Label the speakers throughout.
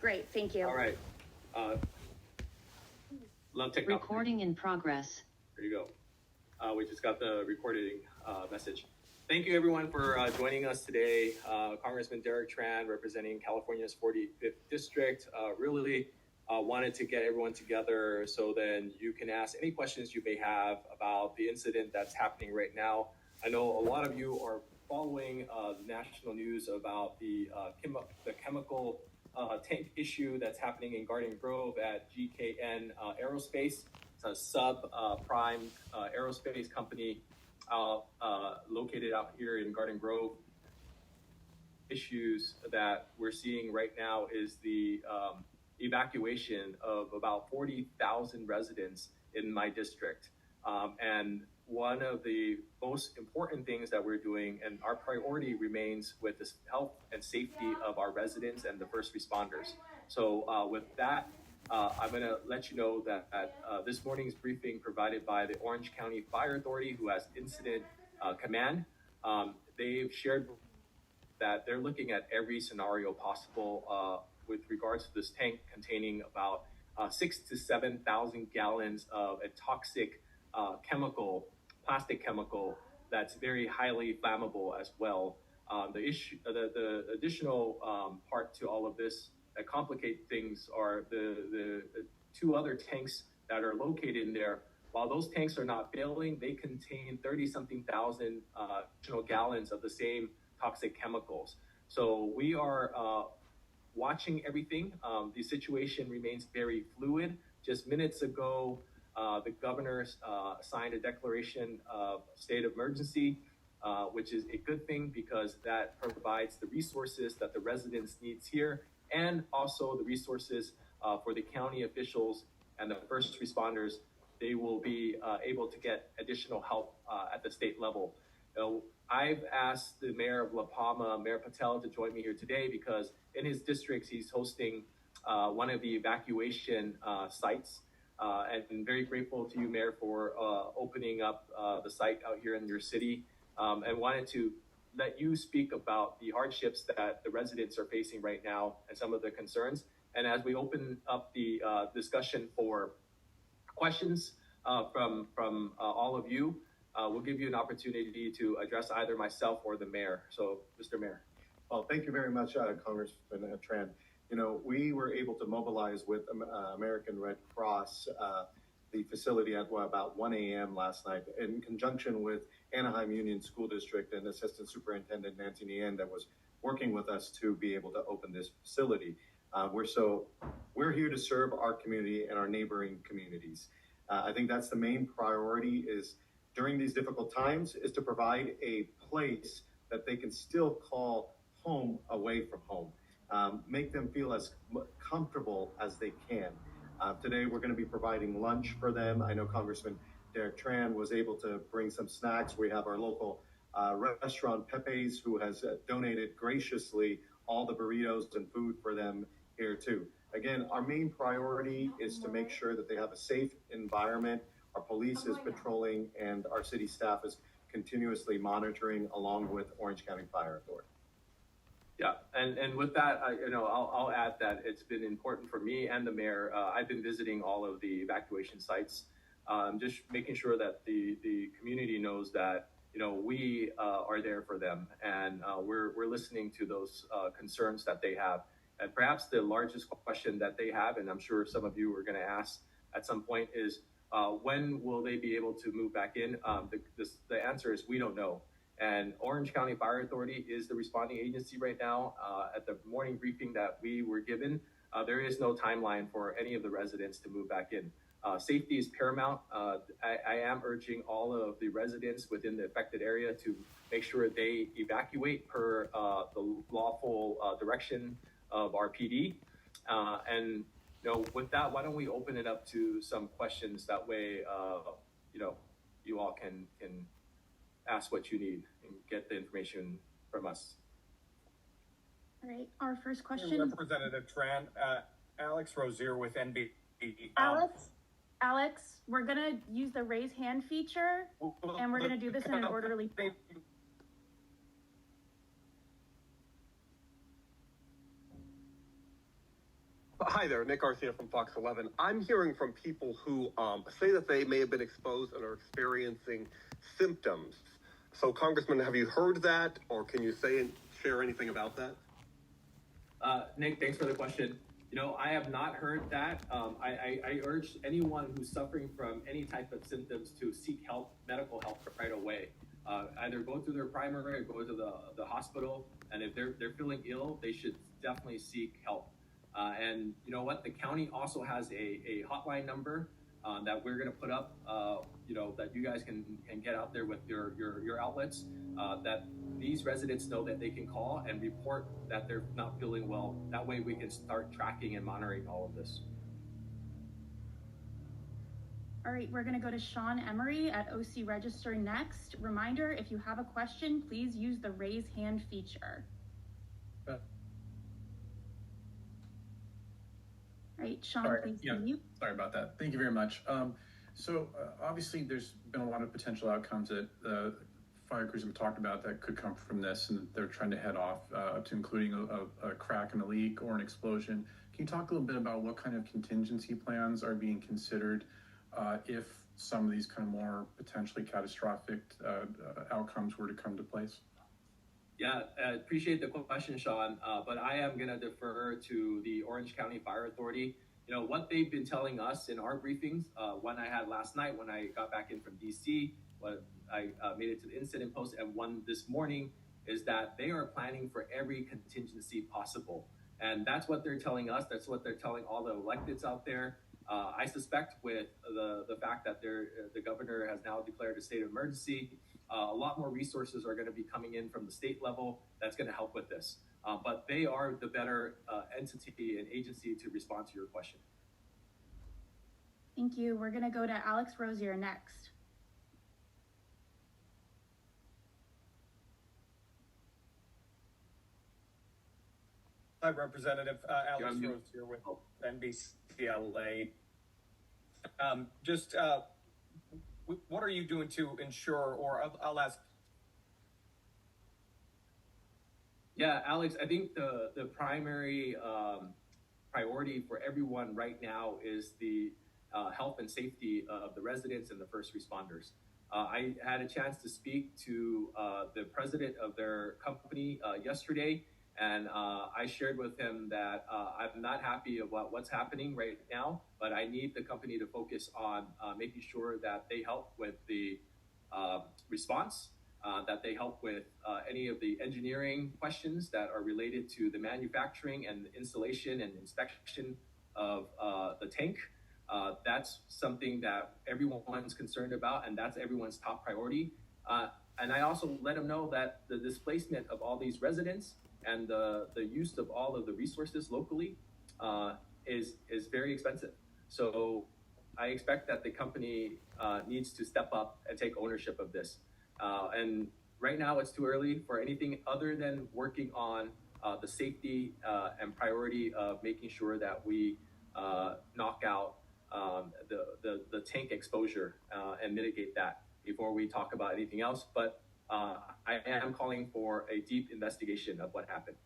Speaker 1: Great, thank you.
Speaker 2: All right. Love technology.
Speaker 3: Recording in progress.
Speaker 2: There you go. We just got the recording message. Thank you, everyone, for joining us today. Congressman Derek Trần, representing California's 45th District, really wanted to get everyone together so then you can ask any questions you may have about the incident that's happening right now. I know a lot of you are following the national news about the chemical tank issue that's happening in Garden Grove at GKN Aerospace. It's a sub-prime aerospace company located out here in Garden Grove. Issues that we're seeing right now is the evacuation of about 40,000 residents in my district. And one of the most important things that we're doing, and our priority remains with the health and safety of our residents and the first responders. So with that, I'm going to let you know that this morning's briefing provided by the Orange County Fire Authority, who has incident command, they've shared that they're looking at every scenario possible with regards to this tank containing about 6,000 to 7,000 gallons of a toxic plastic chemical that's very highly flammable as well. The additional part to all of this that complicate things are the two other tanks that are located in there. While those tanks are not failing, they contain 30-something thousand additional gallons of the same toxic chemicals. So we are watching everything. The situation remains very fluid. Just minutes ago, the governor signed a declaration of state of emergency, which is a good thing because that provides the resources that the residents needs here, and also the resources for the county officials and the first responders. They will be able to get additional help at the state level. I've asked the mayor of La Palma, Mayor Patel, to join me here today because in his district, he's hosting one of the evacuation sites. And I'm very grateful to you, Mayor, for opening up the site out here in your city, and wanted to let you speak about the hardships that the residents are facing right now and some of the concerns. And as we open up the discussion for questions from all of you, we'll give you an opportunity to address either myself or the mayor. So, Mr. Mayor.
Speaker 4: Well, thank you very much, Congressman Trần. You know, we were able to mobilize with American Red Cross the facility at about 1 a.m. last night in conjunction with Anaheim Union School District and Assistant Superintendent Nancy Nguyen that was working with us to be able to open this facility. We're here to serve our community and our neighboring communities. I think that's the main priority is during these difficult times is to provide a place that they can still call home away from home. Make them feel as comfortable as they can. Today, we're going to be providing lunch for them. I know Congressman Derek Trần was able to bring some snacks. We have our local restaurant, Pepe's, who has donated graciously all the burritos and food for them here too. Again, our main priority is to make sure that they have a safe environment. Our police is patrolling and our city staff is continuously monitoring along with Orange County Fire Authority.
Speaker 2: Yeah, and with that, I'll add that it's been important for me and the mayor. I've been visiting all of the evacuation sites, just making sure that the community knows that we are there for them, and we're listening to those concerns that they have. And perhaps the largest question that they have, and I'm sure some of you are going to ask at some point, is when will they be able to move back in? The answer is we don't know. And Orange County Fire Authority is the responding agency right now. At the morning briefing that we were given, there is no timeline for any of the residents to move back in. Safety is paramount. I am urging all of the residents within the affected area to make sure they evacuate per the lawful direction of our PD. And with that, why don't we open it up to some questions? That way, you all can ask what you need and get the information from us.
Speaker 1: All right, our first question.
Speaker 5: Representative Trần, Alex Rozier with NBC.
Speaker 1: Alex, we're gonna use the raise hand feature, and we're gonna do this in an orderly.
Speaker 3: Hi there, Nick Garcia from Fox 11. I'm hearing from people who say that they may have been exposed and are experiencing symptoms. So, Congressman, have you heard that, or can you share anything about that?
Speaker 2: Nick, thanks for the question. I have not heard that. I urge anyone who's suffering from any type of symptoms to seek help, medical help right away. Either go to their primary or go to the hospital. And if they're feeling ill, they should definitely seek help. And you know what? The county also has a hotline number that we're going to put up, that you guys can get out there with your outlets, that these residents know that they can call and report that they're not feeling well. That way we can start tracking and monitoring all of this.
Speaker 1: All right, we're going to go to Sean Emery at OC Register next. Reminder, if you have a question, please use the raise hand feature. All right, Sean, please mute.
Speaker 6: Sorry about that. Thank you very much. Obviously, there's been a lot of potential outcomes that fire crews have talked about that could come from this, and they're trying to head off, up to including a crack in a leak or an explosion. Can you talk a little bit about what kind of contingency plans are being considered if some of these kind of more potentially catastrophic outcomes were to come to place?
Speaker 2: Yeah, I appreciate the question, Sean, but I am going to defer to the Orange County Fire Authority. What they've been telling us in our briefings, one I had last night when I got back in from DC, what I made it to the incident post, and one this morning, is that they are planning for every contingency possible. And that's what they're telling us. That's what they're telling all the electeds out there. I suspect with the fact that the governor has now declared a state of emergency, a lot more resources are going to be coming in from the state level that's going to help with this. But they are the better entity and agency to respond to your question.
Speaker 1: Thank you. We're going to go to Alex Rosier next.
Speaker 5: Hi, Representative Alex Rosier with NBCLA. What are you doing to ensure, or I'll ask.
Speaker 2: Yeah, Alex, I think the primary priority for everyone right now is the health and safety of the residents and the first responders. I had a chance to speak to the president of their company yesterday, and I shared with him that I'm not happy about what's happening right now, but I need the company to focus on making sure that they help with the response, that they help with any of the engineering questions that are related to the manufacturing and the installation and inspection of the tank. That's something that everyone's concerned about, and that's everyone's top priority. And I also let them know that the displacement of all these residents and the use of all of the resources locally is very expensive. So I expect that the company needs to step up and take ownership of this. And right now it's too early for anything other than working on the safety and priority of making sure that we knock out the tank exposure and mitigate that before we talk about anything else. But I am calling for a deep investigation of what happened.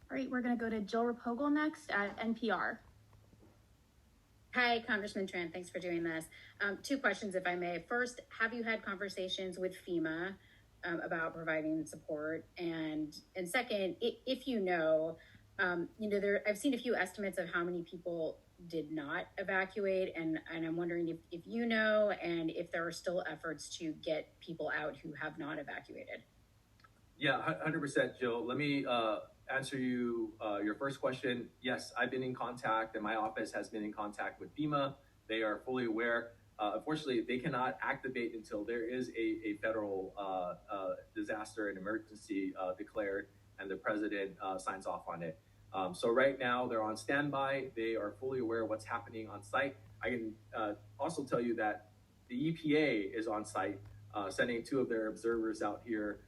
Speaker 1: All right, we're going to go to Jill Rapogel next at NPR.
Speaker 7: Hi, Congressman Trent. Thanks for doing this. Two questions, if I may. First, have you had conversations with FEMA about providing support? And second, if you know, I've seen a few estimates of how many people did not evacuate, and I'm wondering if you know, and if there are still efforts to get people out who have not evacuated.
Speaker 2: Yeah, 100%, Jill. Let me answer your first question. Yes, I've been in contact, and my office has been in contact with FEMA. They are fully aware. Unfortunately, they cannot activate until there is a federal disaster and emergency declared, and the president signs off on it. So right now they're on standby. They are fully aware of what's happening on site. I can also tell you that the EPA is on site, sending 2 of their observers out here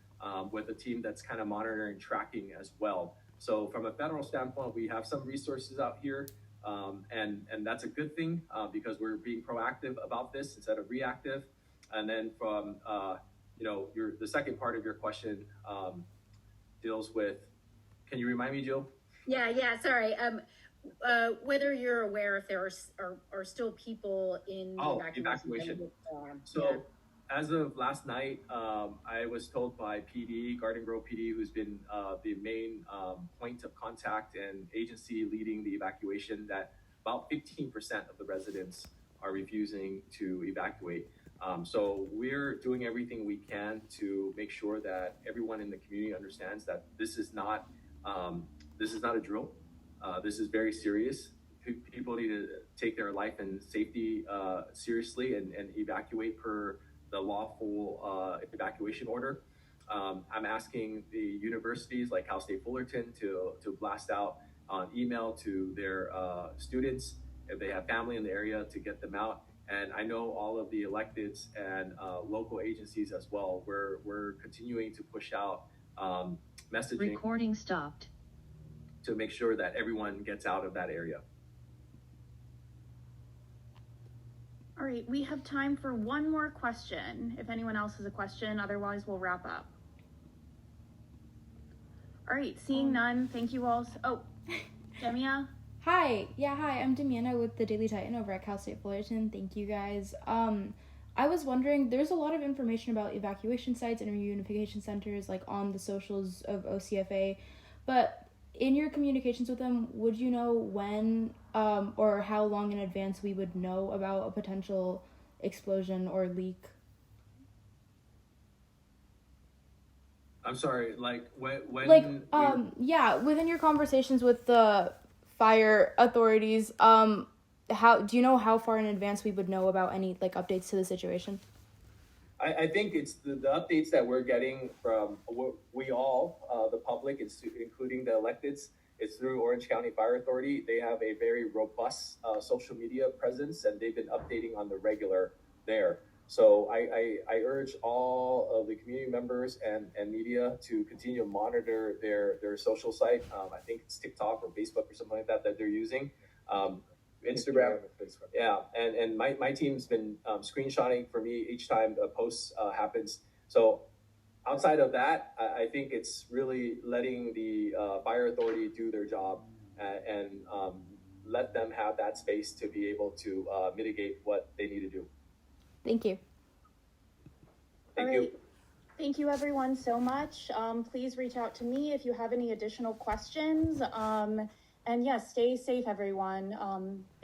Speaker 2: with a team that's kind of monitoring, tracking as well. So from a federal standpoint, we have some resources out here, and that's a good thing because we're being proactive about this instead of reactive. And then from the second part of your question deals with, can you remind me, Jill?
Speaker 7: Yeah, sorry. Whether you're aware if there are still people in
Speaker 2: evacuation. So as of last night, I was told by PD, Garden Grove PD, who's been the main point of contact and agency leading the evacuation, that about 15% of the residents are refusing to evacuate. So we're doing everything we can to make sure that everyone in the community understands that this is not a drill. This is very serious. People need to take their life and safety seriously and evacuate per the lawful evacuation order. I'm asking the universities like Cal State Fullerton to blast out on email to their students if they have family in the area to get them out. And I know all of the electeds and local agencies as well. We're continuing to push out messaging.
Speaker 8: Recording stopped.
Speaker 2: To make sure that everyone gets out of that area.
Speaker 1: All right, we have time for one more question. If anyone else has a question, otherwise we'll wrap up. All right, seeing none, thank you all. Demia?
Speaker 9: Hi, I'm Demiana with the Daily Titan over at Cal State Fullerton. Thank you guys. I was wondering, there's a lot of information about evacuation sites and reunification centers like on the socials of OCFA, but in your communications with them, would you know when or how long in advance we would know about a potential explosion or leak?
Speaker 2: I'm sorry, like when
Speaker 9: within your conversations with the fire authorities, how do you know how far in advance we would know about any like updates to the situation?
Speaker 2: I think it's the updates that we're getting from we all, the public, including the electeds. It's through Orange County Fire Authority. They have a very robust social media presence, and they've been updating on the regular there. So I urge all of the community members and media to continue to monitor their social site. I think it's TikTok or Facebook or something like that they're using. Instagram, yeah, and my team's been screenshotting for me each time a post happens. So outside of that, I think it's really letting the fire authority do their job and let them have that space to be able to mitigate what they need to do.
Speaker 9: Thank you.
Speaker 2: Thank you.
Speaker 1: Thank you everyone so much. Please reach out to me if you have any additional questions. And yes, stay safe everyone.